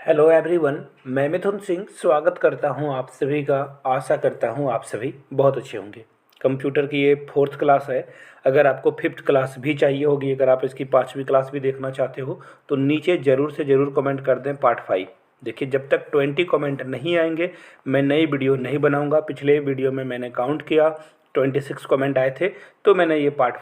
Hello everyone, मैं मिथुन सिंह स्वागत करता हूं आप सभी का। आशा करता हूं आप सभी बहुत अच्छे होंगे। कंप्यूटर की ये 4th क्लास है। अगर आपको 5th क्लास भी चाहिए होगी, अगर आप इसकी 5वीं क्लास भी देखना चाहते हो तो नीचे ज़रूर से ज़रूर कमेंट कर दें पार्ट 5। देखिए, जब तक 20 कमेंट नहीं आएंगे मैं नई वीडियो नहीं बनाऊंगा। पिछले वीडियो में मैंने काउंट किया 26 कमेंट आए थे, तो मैंने ये पार्ट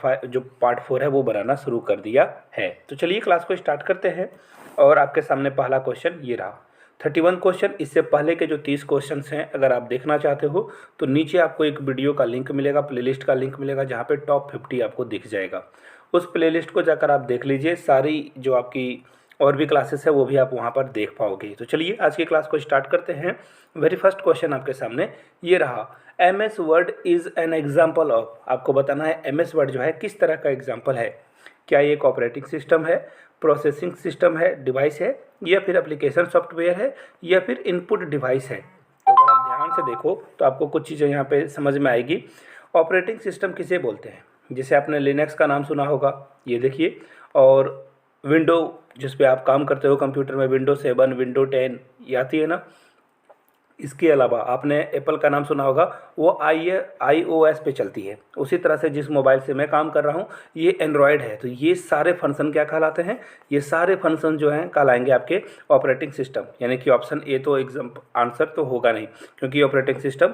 4 है वो बनाना शुरू कर दिया है। तो चलिए क्लास को स्टार्ट करते हैं। और आपके सामने पहला क्वेश्चन ये रहा 31 क्वेश्चन। इससे पहले के जो 30 क्वेश्चन हैं अगर आप देखना चाहते हो तो नीचे आपको एक वीडियो का लिंक मिलेगा, प्लेलिस्ट का लिंक मिलेगा, जहाँ पे टॉप 50 आपको दिख जाएगा। उस प्लेलिस्ट को जाकर आप देख लीजिए। सारी जो आपकी और भी क्लासेस है वो भी आप वहाँ पर देख पाओगे। तो चलिए आज की क्लास को स्टार्ट करते हैं। वेरी फर्स्ट क्वेश्चन आपके सामने ये रहा, M S Word is an example of. आपको बताना है एम एस वर्ड जो है किस तरह का एग्जाम्पल है। क्या ये एक ऑपरेटिंग सिस्टम है, प्रोसेसिंग सिस्टम है, डिवाइस है, या फिर एप्लीकेशन सॉफ्टवेयर है, या फिर इनपुट डिवाइस है। तो अगर आप ध्यान से देखो तो आपको कुछ चीज़ें यहाँ पे समझ में आएगी। ऑपरेटिंग सिस्टम किसे बोलते हैं? जैसे आपने लिनक्स का नाम सुना होगा, ये देखिए, और विंडो जिस पे आप काम करते हो कंप्यूटर में, विंडो 7, विंडो 10 ये आती है ना। इसके अलावा आपने एप्पल का नाम सुना होगा, वो iOS पे चलती है। उसी तरह से जिस मोबाइल से मैं काम कर रहा हूँ ये एंड्रॉयड है। तो ये सारे फंक्शन क्या कहलाते हैं? ये सारे फंक्शन जो हैं कहलाएंगे आपके ऑपरेटिंग सिस्टम। यानी कि ऑप्शन ए तो आंसर तो होगा नहीं, क्योंकि ऑपरेटिंग सिस्टम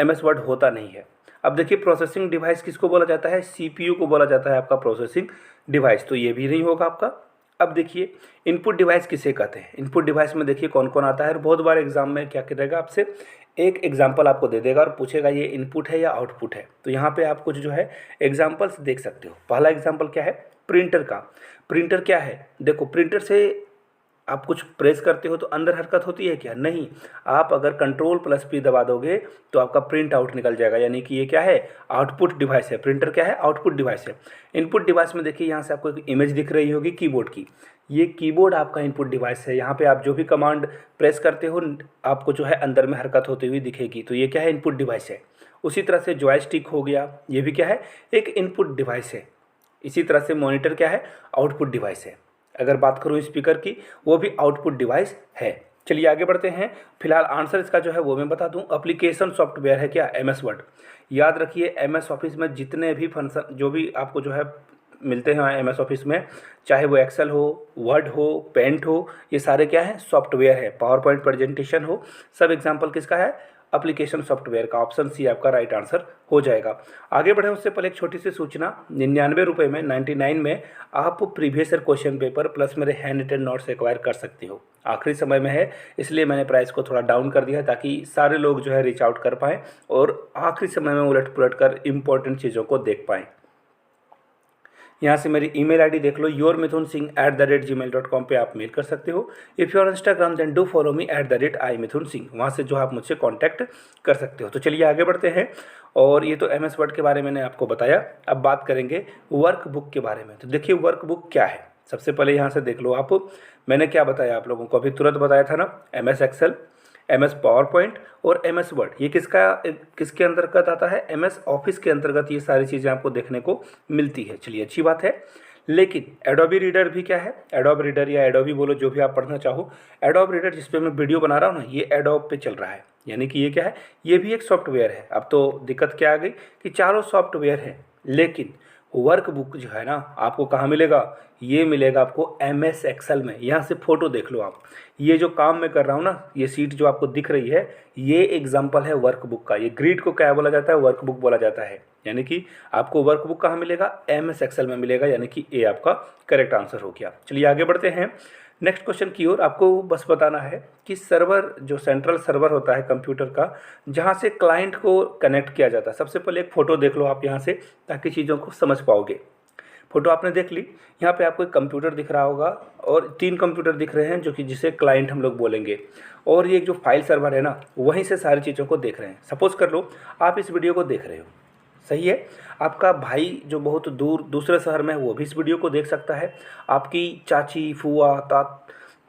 MS वर्ड होता नहीं है। अब देखिए, प्रोसेसिंग डिवाइस किसको बोला जाता है? CPU को बोला जाता है आपका प्रोसेसिंग डिवाइस, तो ये भी नहीं होगा आपका। अब देखिए, इनपुट डिवाइस किसे कहते हैं? इनपुट डिवाइस में देखिए कौन कौन आता है। और बहुत बार एग्जाम में क्या करेगा, आपसे एक एग्जाम्पल आपको दे देगा और पूछेगा ये इनपुट है या आउटपुट है। तो यहाँ पे आप कुछ जो है एग्जाम्पल्स देख सकते हो। पहला एग्जाम्पल क्या है? प्रिंटर का। प्रिंटर क्या है? देखो, प्रिंटर से आप कुछ प्रेस करते हो तो अंदर हरकत होती है क्या? नहीं। आप अगर Ctrl+P दबा दोगे तो आपका प्रिंट आउट निकल जाएगा। यानी कि ये क्या है? आउटपुट डिवाइस है। प्रिंटर क्या है? आउटपुट डिवाइस है। इनपुट डिवाइस में देखिए, यहाँ से आपको एक इमेज दिख रही होगी कीबोर्ड की। ये कीबोर्ड आपका इनपुट डिवाइस है। यहाँ पे आप जो भी कमांड प्रेस करते हो आपको जो है अंदर में हरकत होती हुई दिखेगी। तो ये क्या है? इनपुट डिवाइस है। उसी तरह से जॉयस्टिक हो गया, ये भी क्या है? एक इनपुट डिवाइस है। इसी तरह से मॉनिटर क्या है? आउटपुट डिवाइस है। अगर बात करूँ स्पीकर की, वो भी आउटपुट डिवाइस है। चलिए आगे बढ़ते हैं। फिलहाल आंसर इसका जो है वो मैं बता दूं, एप्लीकेशन सॉफ्टवेयर है क्या? MS word. याद रखिए, MS ऑफिस में जितने भी फंक्शन जो भी आपको जो है मिलते हैं MS ऑफिस में, चाहे वो एक्सेल हो, वर्ड हो, पेंट हो, ये सारे क्या है? सॉफ्टवेयर है। पावर पॉइंट प्रेजेंटेशन हो, सब एग्जाम्पल किसका है? एप्लीकेशन सॉफ्टवेयर का। ऑप्शन सी आपका राइट आंसर हो जाएगा। आगे बढ़े उससे पहले एक छोटी सी सूचना, 99 रुपये में 99 में आप previous year question paper plus मेरे हैंड रिटन नोट्स एक्वायर कर सकते हो। आखिरी समय में है इसलिए मैंने प्राइस को थोड़ा डाउन कर दिया, ताकि सारे लोग जो है रीच आउट कर पाएँ और आखिरी समय में उलट पुलट कर इंपॉर्टेंट चीज़ों को देख पाएँ। यहाँ से मेरी ईमेल आईडी देख लो, yourmithunsingh@gmail.com पे आप मेल कर सकते हो। If you are Instagram then do follow me @iMithunSingh, वहाँ से जो आप मुझसे कांटेक्ट कर सकते हो। तो चलिए आगे बढ़ते हैं। और ये तो MS वर्ड के बारे में मैंने आपको बताया। अब बात करेंगे वर्क बुक के बारे में। तो देखिए, वर्क बुक क्या है? सबसे पहले यहाँ से देख लो आप, मैंने क्या बताया आप लोगों को? अभी तुरंत बताया था ना, MS Excel, MS PowerPoint और MS वर्ड। ये किसके अंतर्गत आता है? MS ऑफिस के अंतर्गत ये सारी चीज़ें आपको देखने को मिलती है। चलिए, अच्छी बात है। लेकिन एडोबी रीडर भी क्या है? एडोब रीडर या एडोबी बोलो, जो भी आप पढ़ना चाहो। एडोब रीडर जिस पे मैं वीडियो बना रहा हूँ ना, ये एडोब पे चल रहा है। यानी कि ये क्या है? ये भी एक सॉफ्टवेयर है। अब तो दिक्कत क्या आ गई कि चारों सॉफ्टवेयर हैं, लेकिन वर्क बुक जो है ना आपको कहाँ मिलेगा? ये मिलेगा आपको MS एक्सेल में। यहाँ से फ़ोटो देख लो आप। ये जो काम मैं कर रहा हूँ ना, ये सीट जो आपको दिख रही है, ये एग्जाम्पल है वर्क बुक का। ये ग्रिड को क्या बोला जाता है? वर्क बुक बोला जाता है। यानी कि आपको वर्क बुक कहाँ मिलेगा? MS एक्सेल में मिलेगा। यानी कि ए आपका करेक्ट आंसर हो गया। चलिए आगे बढ़ते हैं नेक्स्ट क्वेश्चन की ओर। आपको बस बताना है कि सर्वर, जो सेंट्रल सर्वर होता है कंप्यूटर का, जहाँ से क्लाइंट को कनेक्ट किया जाता है। सबसे पहले एक फ़ोटो देख लो आप यहाँ से, ताकि चीज़ों को समझ पाओगे। फोटो आपने देख ली। यहाँ पे आपको एक कंप्यूटर दिख रहा होगा और 3 कंप्यूटर दिख रहे हैं, जो कि जिसे क्लाइंट हम लोग बोलेंगे। और ये जो फाइल सर्वर है ना, वहीं से सारी चीज़ों को देख रहे हैं। सपोज़ कर लो आप इस वीडियो को देख रहे हो, सही है। आपका भाई जो बहुत दूर दूसरे शहर में है वो भी इस वीडियो को देख सकता है। आपकी चाची, फूआ,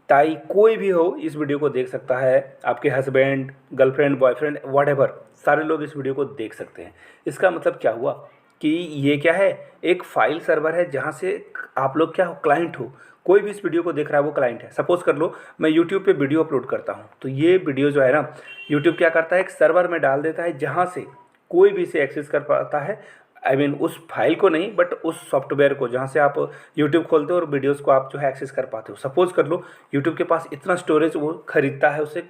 ताई, कोई भी हो इस वीडियो को देख सकता है। आपके हस्बैंड, गर्लफ्रेंड, बॉयफ्रेंड, व्हाटएवर, सारे लोग इस वीडियो को देख सकते हैं। इसका मतलब क्या हुआ कि ये क्या है? एक फाइल सर्वर है, जहाँ से आप लोग क्या हो? क्लाइंट हो। कोई भी इस वीडियो को देख रहा है वो क्लाइंट है। सपोज़ कर लो मैं यूट्यूब पे वीडियो अपलोड करता हूँ, तो ये वीडियो जो है ना यूट्यूब क्या करता है, एक सर्वर में डाल देता है जहाँ से कोई भी इसे एक्सेस कर पाता है। आई मीन उस फाइल को नहीं, बट उस सॉफ्टवेयर को जहाँ से आप यूट्यूब खोलते हो और वीडियोज़ को आप जो है एक्सेस कर पाते हो। सपोज़ कर लो यूट्यूब के पास इतना स्टोरेज वो खरीदता है, उसे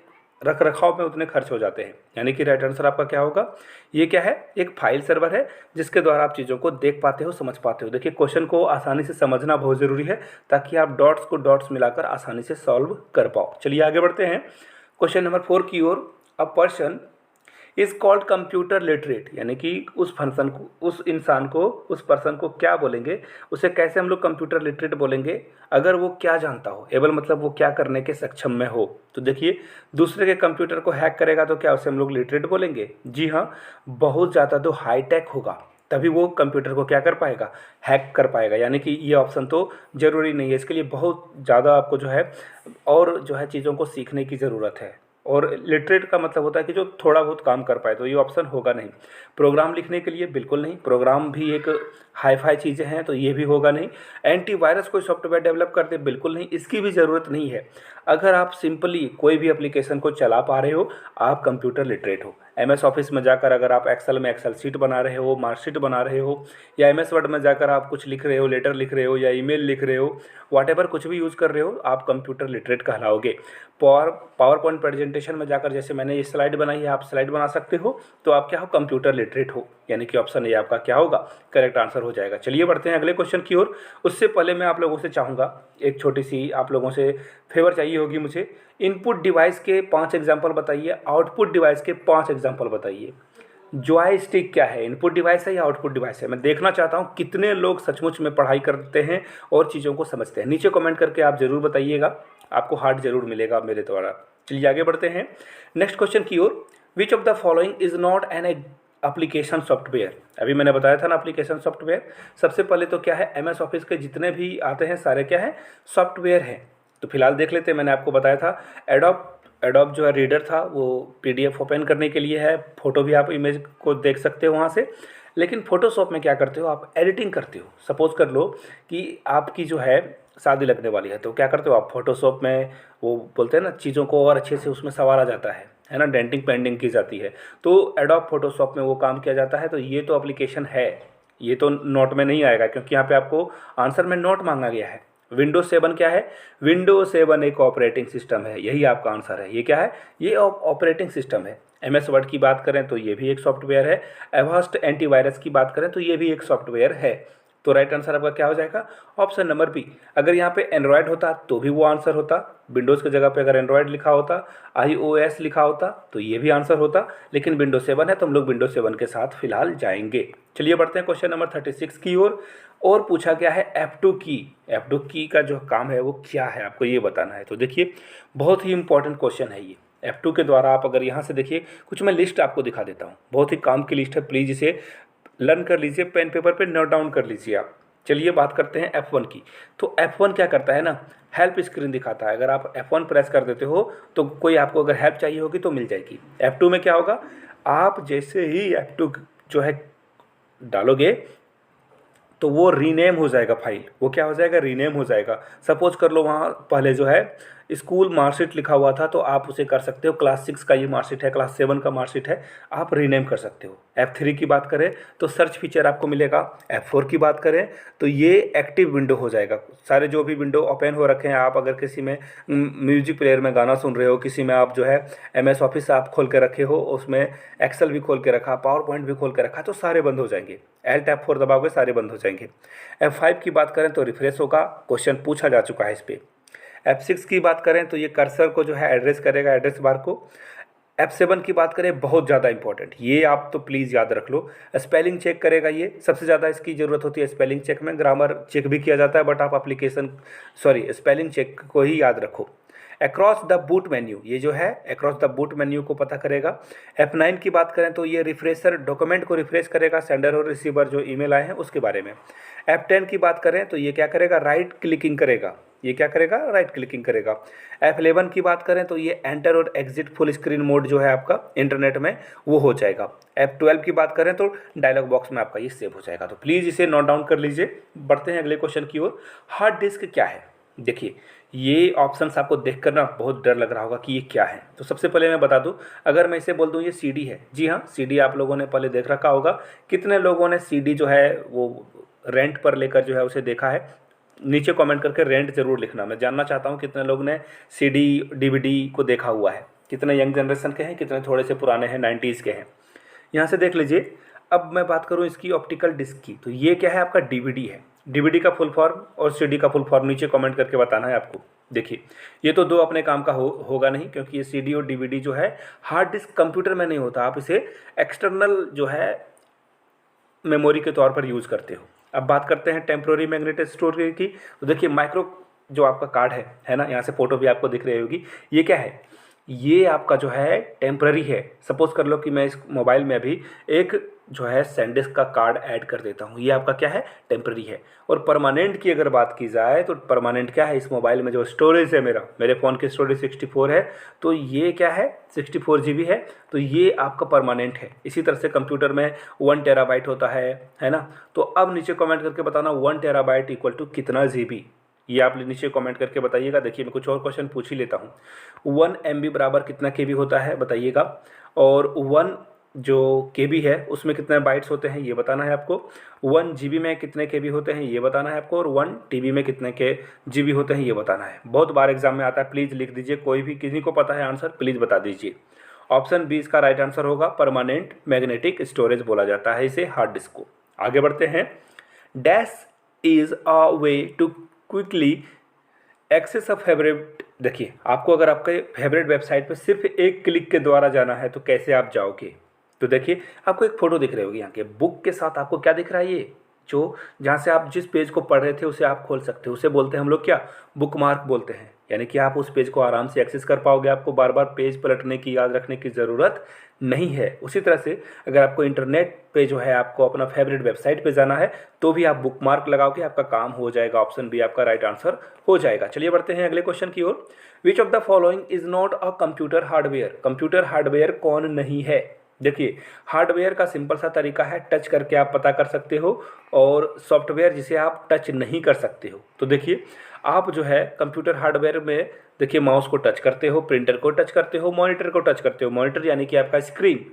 रख रखाव में उतने खर्च हो जाते हैं। यानी कि राइट आंसर आपका क्या होगा, ये क्या है, एक फाइल सर्वर है जिसके द्वारा आप चीज़ों को देख पाते हो, समझ पाते हो। देखिए क्वेश्चन को आसानी से समझना बहुत ज़रूरी है ताकि आप डॉट्स को डॉट्स मिलाकर आसानी से सॉल्व कर पाओ। चलिए आगे बढ़ते हैं क्वेश्चन नंबर 4 की ओर। A person is called computer literate, यानी कि उस फंक्शन को, उस इंसान को, उस पर्सन को क्या बोलेंगे, उसे कैसे हम लोग कंप्यूटर लिटरेट बोलेंगे, अगर वो क्या जानता हो। एबल मतलब वो क्या करने के सक्षम में हो। तो देखिए दूसरे के कंप्यूटर को हैक करेगा तो क्या उसे हम लोग लिटरेट बोलेंगे? जी हाँ, बहुत ज़्यादा तो हाईटेक होगा तभी वो कंप्यूटर को क्या कर पाएगा, हैक कर पाएगा। यानी कि ये ऑप्शन तो ज़रूरी नहीं है, इसके लिए बहुत ज़्यादा आपको जो है और जो है चीज़ों को सीखने की ज़रूरत है। और लिटरेट का मतलब होता है कि जो थोड़ा बहुत काम कर पाए, तो ये ऑप्शन होगा नहीं। प्रोग्राम लिखने के लिए बिल्कुल नहीं, प्रोग्राम भी एक हाई फाई चीज़ें हैं, तो ये भी होगा नहीं। एंटीवायरस कोई सॉफ्टवेयर डेवलप कर दे, बिल्कुल नहीं, इसकी भी ज़रूरत नहीं है। अगर आप सिंपली कोई भी एप्लीकेशन को चला पा रहे हो, आप कंप्यूटर लिटरेट हो। एमएस ऑफिस में जाकर अगर आप एक्सेल में एक्सेल शीट बना रहे हो, मार्कशीट बना रहे हो, या एमएस वर्ड में जाकर आप कुछ लिख रहे हो, लेटर लिख रहे हो या ईमेल लिख रहे हो, व्हाटएवर कुछ भी यूज़ कर रहे हो, आप कंप्यूटर लिटरेट कहलाओगे। पावर पॉइंट प्रेजेंटेशन में जाकर जैसे मैंने ये स्लाइड बनाई है, आप स्लाइड बना सकते हो, तो आप क्या हो, कंप्यूटर लिटरेट हो। यानी कि ऑप्शन ए आपका क्या होगा, करेक्ट आंसर हो जाएगा। चलिए बढ़ते हैं अगले क्वेश्चन की ओर। उससे पहले मैं आप लोगों से चाहूँगा, एक छोटी सी आप लोगों से फेवर चाहिए होगी मुझे। इनपुट डिवाइस के 5 एग्जाम्पल बताइए, आउटपुट डिवाइस के 5 एग्जाम्पल बताइए। जॉयस्टिक क्या है, इनपुट डिवाइस है या आउटपुट डिवाइस है? मैं देखना चाहता हूँ कितने लोग सचमुच में पढ़ाई करते हैं और चीज़ों को समझते हैं। नीचे कमेंट करके आप ज़रूर बताइएगा, आपको हार्ट जरूर मिलेगा मेरे द्वारा। चलिए आगे बढ़ते हैं नेक्स्ट क्वेश्चन की ओर। Which of the following is not an application software? अभी मैंने बताया था ना एप्लीकेशन सॉफ्टवेयर। सबसे पहले तो क्या है, एमएस ऑफिस के जितने भी आते हैं सारे क्या है, सॉफ्टवेयर हैं। तो फिलहाल देख लेते हैं, मैंने आपको बताया था एडोब जो है रीडर था, वो पीडीएफ ओपन करने के लिए है, फोटो भी आप इमेज को देख सकते हो वहाँ से। लेकिन फोटोशॉप में क्या करते हो, आप एडिटिंग करते हो। सपोज़ कर लो कि आपकी जो है शादी लगने वाली है, तो क्या करते हो आप फोटोशॉप में, वो बोलते हैं ना चीज़ों को और अच्छे से उसमें संवारा जाता है ना, डेंटिंग पेंडिंग की जाती है, तो एडोब फोटोशॉप में वो काम किया जाता है। तो ये तो एप्लीकेशन है, ये तो नोट में नहीं आएगा क्योंकि यहाँ पे आपको आंसर में नोट मांगा गया है। विंडोज 7 क्या है, विंडोज 7 एक ऑपरेटिंग सिस्टम है, यही आपका आंसर है। ये क्या है, ये ऑपरेटिंग सिस्टम है। एमएस वर्ड की बात करें तो ये भी एक सॉफ्टवेयर है। एवास्ट एंटीवायरस की बात करें तो ये भी एक सॉफ्टवेयर है। तो राइट आंसर आपका क्या हो जाएगा, ऑप्शन नंबर बी। अगर यहाँ पे एंड्रॉयड होता तो भी वो आंसर होता, विंडोज़ की जगह पे अगर एंड्रॉयड लिखा होता, iOS लिखा होता तो ये भी आंसर होता। लेकिन विंडोज 7 है तो हम लोग विंडोज 7 के साथ फिलहाल जाएंगे। चलिए बढ़ते हैं क्वेश्चन नंबर 36 की ओर। और पूछा गया है F2 की। F2 की का जो काम है वो क्या है, आपको ये बताना है। तो देखिए बहुत ही इंपॉर्टेंट क्वेश्चन है ये। F2 के द्वारा आप अगर यहाँ से देखिए, कुछ मैं लिस्ट आपको दिखा देता हूँ, बहुत ही काम की लिस्ट है, प्लीज़ इसे लर्न कर लीजिए, पेन पेपर पे नोट डाउन कर लीजिए आप। चलिए बात करते हैं F1 की। तो F1 क्या करता है ना, हेल्प स्क्रीन दिखाता है। अगर आप F1 प्रेस कर देते हो तो कोई आपको अगर हेल्प चाहिए होगी तो मिल जाएगी। F2 में क्या होगा, आप जैसे ही F2 जो है डालोगे तो वो रीनेम हो जाएगा फाइल, वो क्या हो जाएगा, रीनेम हो जाएगा। सपोज कर लो वहाँ पहले जो है स्कूल मार्कशीट लिखा हुआ था, तो आप उसे कर सकते हो, क्लास 6 का ये मार्कशीट है, क्लास 7 का मार्कशीट है, आप रीनेम कर सकते हो। F3 की बात करें तो सर्च फीचर आपको मिलेगा। F4 की बात करें तो ये एक्टिव विंडो हो जाएगा। सारे जो भी विंडो ओपन हो रखे हैं, आप अगर किसी में म्यूजिक प्लेयर में गाना सुन रहे हो, किसी में आप जो है एमएस ऑफिस आप खोल के रखे हो, उसमें एक्सेल भी खोल के रखा, पावर पॉइंट भी खोल के रखा, तो सारे बंद हो जाएंगे। Alt F4 दबाओगे सारे बंद हो जाएंगे। F5 की बात करें तो रिफ्रेश होगा, क्वेश्चन पूछा जा चुका है इस पर। F6 की बात करें तो ये कर्सर को जो है एड्रेस करेगा, एड्रेस बार को। F7 की बात करें, बहुत ज़्यादा इंपॉर्टेंट, ये आप तो प्लीज़ याद रख लो, स्पेलिंग चेक करेगा। ये सबसे ज़्यादा इसकी ज़रूरत होती है स्पेलिंग चेक में, ग्रामर चेक भी किया जाता है, बट आप स्पेलिंग चेक को ही याद रखो। अक्रॉस द बूट मेन्यू, ये जो है अक्रॉस द बूट मेन्यू को पता करेगा। F9 की बात करें तो ये रिफ्रेशर, डॉक्यूमेंट को रिफ्रेश करेगा, सेंडर और रिसीवर जो ईमेल आए हैं उसके बारे में। F10 की बात करें तो ये क्या करेगा, राइट क्लिकिंग करेगा, ये क्या करेगा, राइट क्लिकिंग करेगा। F11 की बात करें तो ये एंटर और एग्जिट फुल स्क्रीन मोड जो है आपका इंटरनेट में वो हो जाएगा। F12 की बात करें तो डायलॉग बॉक्स में आपका ये सेव हो जाएगा। तो प्लीज़ इसे नोट डाउन कर लीजिए। बढ़ते हैं अगले क्वेश्चन की ओर। हार्ड डिस्क क्या है, देखिए ये ऑप्शंस आपको देखकर ना बहुत डर लग रहा होगा कि ये क्या है। तो सबसे पहले मैं बता दूं, अगर मैं इसे बोल दूं ये सीडी है, जी हाँ सीडी आप लोगों ने पहले देख रखा होगा। कितने लोगों ने सीडी जो है वो रेंट पर लेकर जो है उसे देखा है, नीचे कमेंट करके रेंट ज़रूर लिखना। मैं जानना चाहता हूँ कितने लोग ने सीडी डीवीडी को देखा हुआ है, कितने यंग जनरेशन के हैं, कितने थोड़े से पुराने हैं, 90s के हैं। यहाँ से देख लीजिए। अब मैं बात करूँ इसकी ऑप्टिकल डिस्क की, तो ये क्या है आपका डीवीडी है। डीवीडी का फुल फॉर्म और सीडी का फुल फॉर्म नीचे कमेंट करके बताना है आपको। देखिए ये तो दो अपने काम का होगा नहीं, क्योंकि ये सीडी और डीवीडी जो है हार्ड डिस्क कंप्यूटर में नहीं होता, आप इसे एक्सटर्नल जो है मेमोरी के तौर पर यूज़ करते हो। अब बात करते हैं टेम्प्रोरी मैग्नेटिक स्टोरेज की। तो देखिए माइक्रो जो आपका कार्ड है ना, यहाँ से फोटो भी आपको दिख रही होगी। ये क्या है, ये आपका जो है टेम्पररी है। सपोज कर लो कि मैं इस मोबाइल में अभी एक जो है सैनडिस्क का कार्ड ऐड कर देता हूँ, ये आपका क्या है, टेम्पररी है। और परमानेंट की अगर बात की जाए तो परमानेंट क्या है, इस मोबाइल में जो स्टोरेज है मेरे फ़ोन की स्टोरेज 64 है, तो ये क्या है 64 GB है, तो ये आपका परमानेंट है। इसी तरह से कंप्यूटर में 1 टेराबाइट होता है ना। तो अब नीचे कमेंट करके बताना 1 टेराबाइट इक्वल टू कितना GB, ये आप नीचे कमेंट करके बताइएगा। देखिए मैं कुछ और क्वेश्चन पूछ ही लेता हूँ। 1 MB बराबर कितना KB होता है बताइएगा, और 1 जो KB है उसमें कितने बाइट्स होते हैं ये बताना है आपको। 1 GB में कितने KB होते हैं ये बताना है आपको, और 1 TB में कितने के GB होते हैं ये बताना है। बहुत बार एग्जाम में आता है, प्लीज़ लिख दीजिए, कोई भी किसी को पता है आंसर प्लीज़ बता दीजिए। ऑप्शन बी इसका राइट आंसर होगा, परमानेंट मैग्नेटिक स्टोरेज बोला जाता है इसे, हार्ड डिस्क को। आगे बढ़ते हैं। Dash is a way to quickly access a favourite. देखिए आपको अगर आपके फेवरेट वेबसाइट पर सिर्फ एक क्लिक के द्वारा जाना है तो कैसे आप जाओगे। तो देखिए आपको एक फ़ोटो दिख रही होगी यहाँ के, बुक के साथ आपको क्या दिख रहा है, ये जो जहाँ से आप जिस पेज को पढ़ रहे थे उसे आप खोल सकते हो, उसे बोलते हैं हम लोग क्या, बुक मार्क बोलते हैं। यानी कि आप उस पेज को आराम से एक्सेस कर पाओगे, आपको बार बार पेज पलटने की, याद रखने की ज़रूरत नहीं है। उसी तरह से अगर आपको इंटरनेट पे जो है आपको अपना फेवरेट वेबसाइट पे जाना है तो भी आप बुक मार्क लगाओगे, आपका काम हो जाएगा। ऑप्शन बी आपका राइट आंसर हो जाएगा। चलिए बढ़ते हैं अगले क्वेश्चन की ओर। Which of the following is not a computer hardware. Computer hardware कौन नहीं है। देखिए हार्डवेयर का सिंपल सा तरीका है, टच करके आप पता कर सकते हो, और सॉफ्टवेयर जिसे आप टच नहीं कर सकते हो। तो देखिए आप जो है कंप्यूटर हार्डवेयर में देखिए माउस को टच करते हो, प्रिंटर को टच करते हो, मॉनिटर को टच करते हो। मॉनिटर यानी कि आपका स्क्रीन।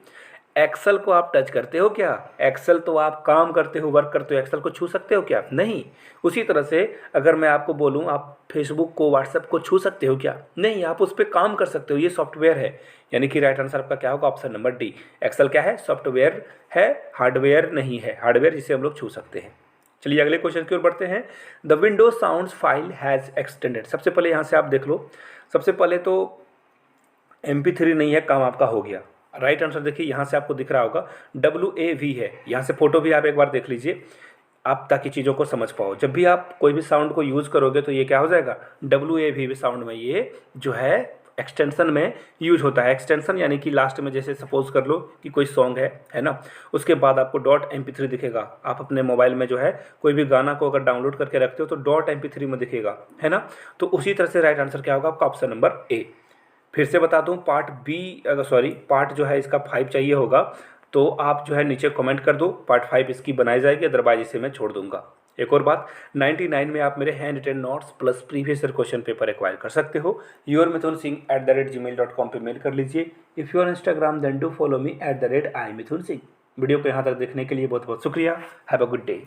एक्सेल को आप टच करते हो क्या, एक्सेल तो आप काम करते हो, वर्क करते हो, एक्सेल को छू सकते हो क्या, नहीं। उसी तरह से अगर मैं आपको बोलूँ आप फेसबुक को, व्हाट्सएप को छू सकते हो क्या, नहीं, आप उस पर काम कर सकते हो, ये सॉफ्टवेयर है। यानी कि राइट आंसर आपका क्या होगा, ऑप्शन नंबर डी। एक्सेल क्या है, सॉफ्टवेयर है, हार्डवेयर नहीं है। हार्डवेयर जिसे हम लोग छू सकते हैं। चलिए अगले क्वेश्चन की ओर बढ़ते हैं। The Windows sounds file has extended. सबसे पहले यहाँ से आप देख लो, सबसे पहले तो MP3 नहीं है, काम आपका हो गया। राइट आंसर देखिए यहाँ से आपको दिख रहा होगा WAV है। यहाँ से फोटो भी आप एक बार देख लीजिए आप, ताकि चीज़ों को समझ पाओ। जब भी आप कोई भी साउंड को यूज़ करोगे तो ये क्या हो जाएगा, WAV साउंड में ये जो है एक्सटेंशन में यूज होता है। एक्सटेंशन यानी कि लास्ट में जैसे सपोज कर लो कि कोई सॉन्ग है ना, उसके बाद आपको .mp3 दिखेगा। आप अपने मोबाइल में जो है कोई भी गाना को अगर डाउनलोड करके रखते हो तो .mp3 में दिखेगा, है ना। तो उसी तरह से राइट आंसर क्या होगा आपका, ऑप्शन नंबर ए। फिर से बता दूं पार्ट बी, पार्ट जो है इसका 5 चाहिए होगा तो आप जो है नीचे कमेंट कर दो, पार्ट 5 इसकी बनाई जाएगी, अदरवाइज इसे मैं छोड़ दूंगा। एक और बात, 99 में आप मेरे handwritten notes plus previous year question paper acquire कर सकते हो। yourmithunsingh@gmail.com पे मेल कर लीजिए। If you are Instagram then do follow me @IMithunSingh। Video को यहाँ तक देखने के लिए बहुत बहुत शुक्रिया। Have a good day.